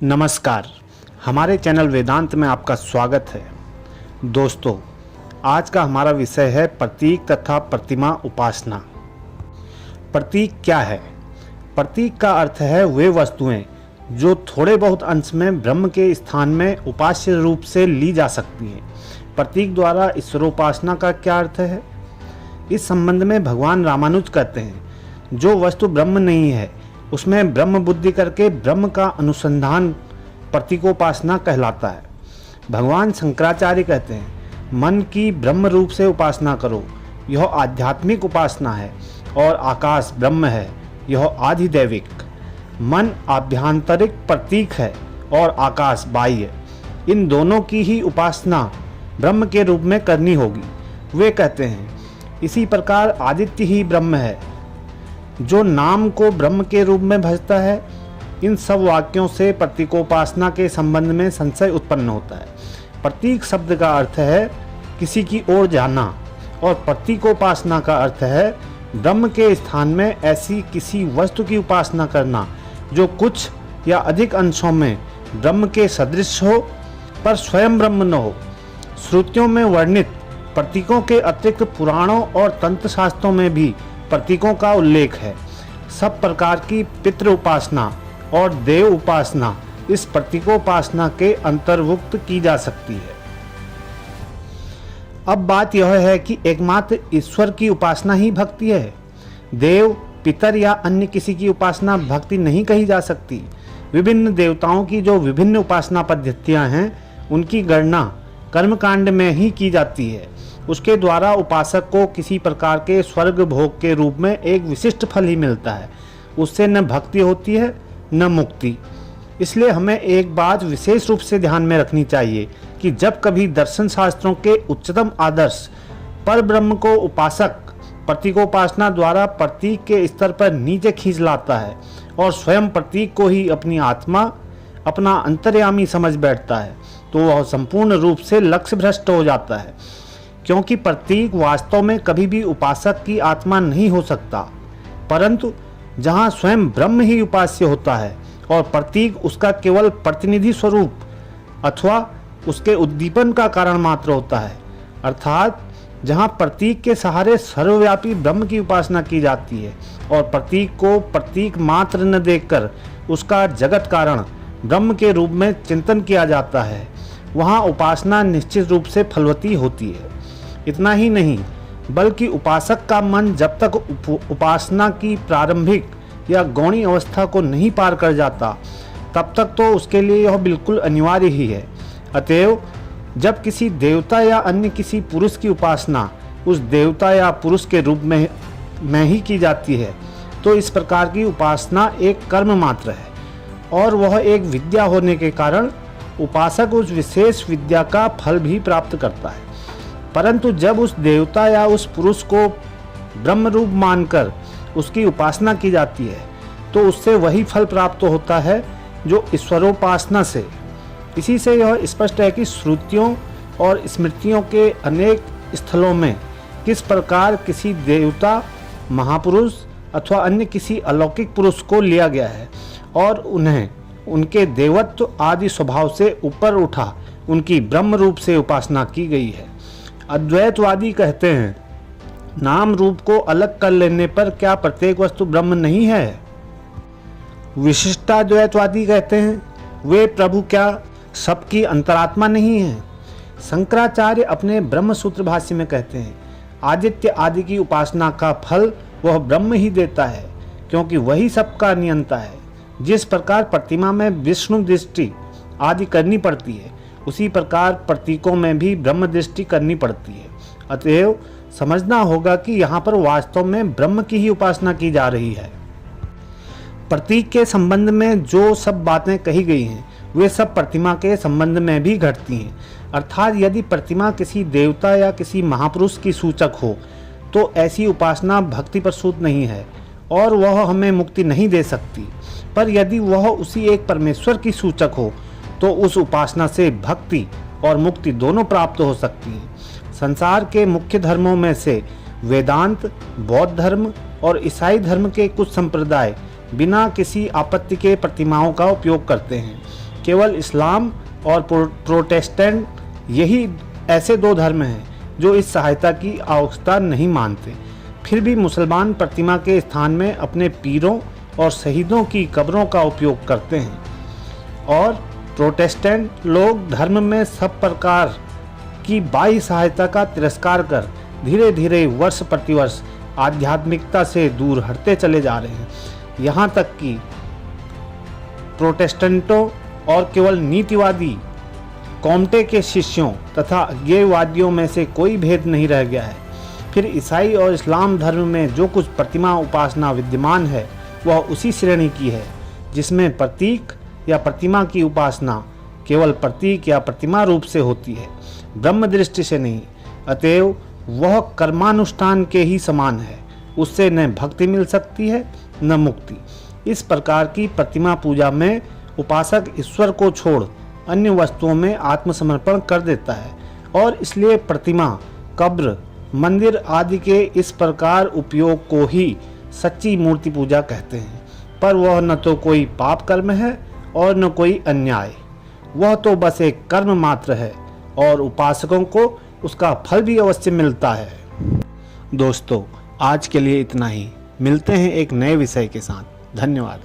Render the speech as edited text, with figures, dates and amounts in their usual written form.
नमस्कार, हमारे चैनल वेदांत में आपका स्वागत है। दोस्तों, आज का हमारा विषय है प्रतीक तथा प्रतिमा उपासना। प्रतीक क्या है? प्रतीक का अर्थ है वे वस्तुएं जो थोड़े बहुत अंश में ब्रह्म के स्थान में उपास्य रूप से ली जा सकती हैं। प्रतीक द्वारा ईश्वरोपासना का क्या अर्थ है? इस संबंध में भगवान रामानुज कहते हैं, जो वस्तु ब्रह्म नहीं है उसमें ब्रह्म बुद्धि करके ब्रह्म का अनुसंधान प्रतीकोपासना कहलाता है। भगवान शंकराचार्य कहते हैं, मन की ब्रह्म रूप से उपासना करो, यह आध्यात्मिक उपासना है, और आकाश ब्रह्म है, यह आधिदैविक। मन आभ्यंतरिक प्रतीक है और आकाश बाह्य। इन दोनों की ही उपासना ब्रह्म के रूप में करनी होगी। वे कहते हैं, इसी प्रकार आदित्य ही ब्रह्म है, जो नाम को ब्रह्म के रूप में भजता है। इन सब वाक्यों से प्रतीकोपासना के संबंध में संशय उत्पन्न होता है। प्रतीक शब्द का अर्थ है किसी की ओर जाना, और प्रतीकोपासना का अर्थ है ब्रह्म के स्थान में ऐसी किसी वस्तु की उपासना करना जो कुछ या अधिक अंशों में ब्रह्म के सदृश हो पर स्वयं ब्रह्म न हो। श्रुतियों में वर्णित प्रतीकों के अतिरिक्त पुराणों और तंत्र शास्त्रों में भी प्रतीकों का उल्लेख है। सब प्रकार की पितृ उपासना और देव उपासना इस प्रतीकोपासना के अंतर्भुक्त की जा सकती है। अब बात यह है कि एकमात्र ईश्वर की उपासना ही भक्ति है। देव, पितर या अन्य किसी की उपासना भक्ति नहीं कही जा सकती। विभिन्न देवताओं की जो विभिन्न उपासना पद्धतियां हैं, उनकी गणना कर्मकांड में ही की जाती है। उसके द्वारा उपासक को किसी प्रकार के स्वर्ग भोग के रूप में एक विशिष्ट फल ही मिलता है। उससे न भक्ति होती है न मुक्ति। इसलिए हमें एक बात विशेष रूप से ध्यान में रखनी चाहिए कि जब कभी दर्शन शास्त्रों के उच्चतम आदर्श पर ब्रह्म को उपासक प्रतीकोपासना द्वारा प्रतीक के स्तर पर नीचे खींच लाता है और स्वयं प्रतीक को ही अपनी आत्मा, अपना अंतर्यामी समझ बैठता है, तो वह संपूर्ण रूप से लक्ष्य भ्रष्ट हो जाता है। क्योंकि प्रतीक वास्तव में कभी भी उपासक की आत्मा नहीं हो सकता, परंतु जहाँ स्वयं ब्रह्म ही उपास्य होता है और प्रतीक उसका केवल प्रतिनिधि स्वरूप अथवा उसके उद्दीपन का कारण मात्र होता है, अर्थात जहाँ प्रतीक के सहारे सर्वव्यापी ब्रह्म की उपासना की जाती है और प्रतीक को प्रतीक मात्र न देखकर उसका जगत कारण ब्रह्म के रूप में चिंतन किया जाता है, वहाँ उपासना निश्चित रूप से फलवती होती है। इतना ही नहीं, बल्कि उपासक का मन जब तक उपासना की प्रारंभिक या गौणी अवस्था को नहीं पार कर जाता, तब तक तो उसके लिए यह बिल्कुल अनिवार्य ही है। अतएव जब किसी देवता या अन्य किसी पुरुष की उपासना उस देवता या पुरुष के रूप में ही की जाती है, तो इस प्रकार की उपासना एक कर्म मात्र है और वह एक विद्या होने के कारण उपासक उस विशेष विद्या का फल भी प्राप्त करता है। परंतु जब उस देवता या उस पुरुष को ब्रह्म रूप मानकर उसकी उपासना की जाती है, तो उससे वही फल प्राप्त होता है जो ईश्वरोपासना से। इसी से यह स्पष्ट है कि श्रुतियों और स्मृतियों के अनेक स्थलों में किस प्रकार किसी देवता, महापुरुष अथवा अन्य किसी अलौकिक पुरुष को लिया गया है और उन्हें उनके देवत्व आदि स्वभाव से ऊपर उठा उनकी ब्रह्म रूप से उपासना की गई है। अद्वैतवादी कहते हैं, नाम रूप को अलग कर लेने पर क्या प्रत्येक वस्तु ब्रह्म नहीं है? विशिष्टाद्वैतवादी कहते हैं, वे प्रभु क्या सबकी अंतरात्मा नहीं है? शंकराचार्य अपने ब्रह्म सूत्र भाष्य में कहते हैं, आदित्य आदि की उपासना का फल वह ब्रह्म ही देता है, क्योंकि वही सबका नियंता है। जिस प्रकार प्रतिमा में विष्णु दृष्टि आदि करनी पड़ती है, उसी प्रकार प्रतीकों में भी ब्रह्म दृष्टि करनी पड़ती है। अतएव समझना होगा कि यहाँ पर वास्तव में ब्रह्म की ही उपासना की जा रही है। प्रतीक के संबंध में जो सब बातें कही गई हैं, वे सब प्रतिमा के संबंध में भी घटती हैं। अर्थात यदि प्रतिमा किसी देवता या किसी महापुरुष की सूचक हो, तो ऐसी उपासना भक्ति प्रसूत नहीं है और वह हमें मुक्ति नहीं दे सकती। पर यदि वह उसी एक परमेश्वर की सूचक हो, तो उस उपासना से भक्ति और मुक्ति दोनों प्राप्त हो सकती है। संसार के मुख्य धर्मों में से वेदांत, बौद्ध धर्म और ईसाई धर्म के कुछ संप्रदाय बिना किसी आपत्ति के प्रतिमाओं का उपयोग करते हैं केवल इस्लाम और प्रोटेस्टेंट यही ऐसे दो धर्म हैं जो इस सहायता की आवश्यकता नहीं मानते। फिर भी मुसलमान प्रतिमा के स्थान में अपने पीरों और शहीदों की कब्रों का उपयोग करते हैं और प्रोटेस्टेंट लोग धर्म में सब प्रकार की बाह्य सहायता का तिरस्कार कर धीरे धीरे वर्ष प्रतिवर्ष आध्यात्मिकता से दूर हटते चले जा रहे हैं। यहाँ तक कि प्रोटेस्टेंटों और केवल नीतिवादी कॉम्टे के शिष्यों तथा अज्ञेयवादियों में से कोई भेद नहीं रह गया है। फिर ईसाई और इस्लाम धर्म में जो कुछ प्रतिमा उपासना विद्यमान है वह उसी श्रेणी की है जिसमें प्रतीक या प्रतिमा की उपासना केवल प्रतीक या प्रतिमा रूप से होती है, ब्रह्म दृष्टि से नहीं। अतएव वह कर्मानुष्ठान के ही समान है, उससे न भक्ति मिल सकती है न मुक्ति। इस प्रकार की प्रतिमा पूजा में उपासक ईश्वर को छोड़ अन्य वस्तुओं में आत्मसमर्पण कर देता है और इसलिए प्रतिमा, कब्र, मंदिर आदि के इस प्रकार उपयोग को ही सच्ची मूर्ति पूजा कहते हैं। पर वह न तो कोई पाप कर्म है और न कोई अन्याय, वह तो बस एक कर्म मात्र है और उपासकों को उसका फल भी अवश्य मिलता है। दोस्तों, आज के लिए इतना ही। मिलते हैं एक नए विषय के साथ। धन्यवाद।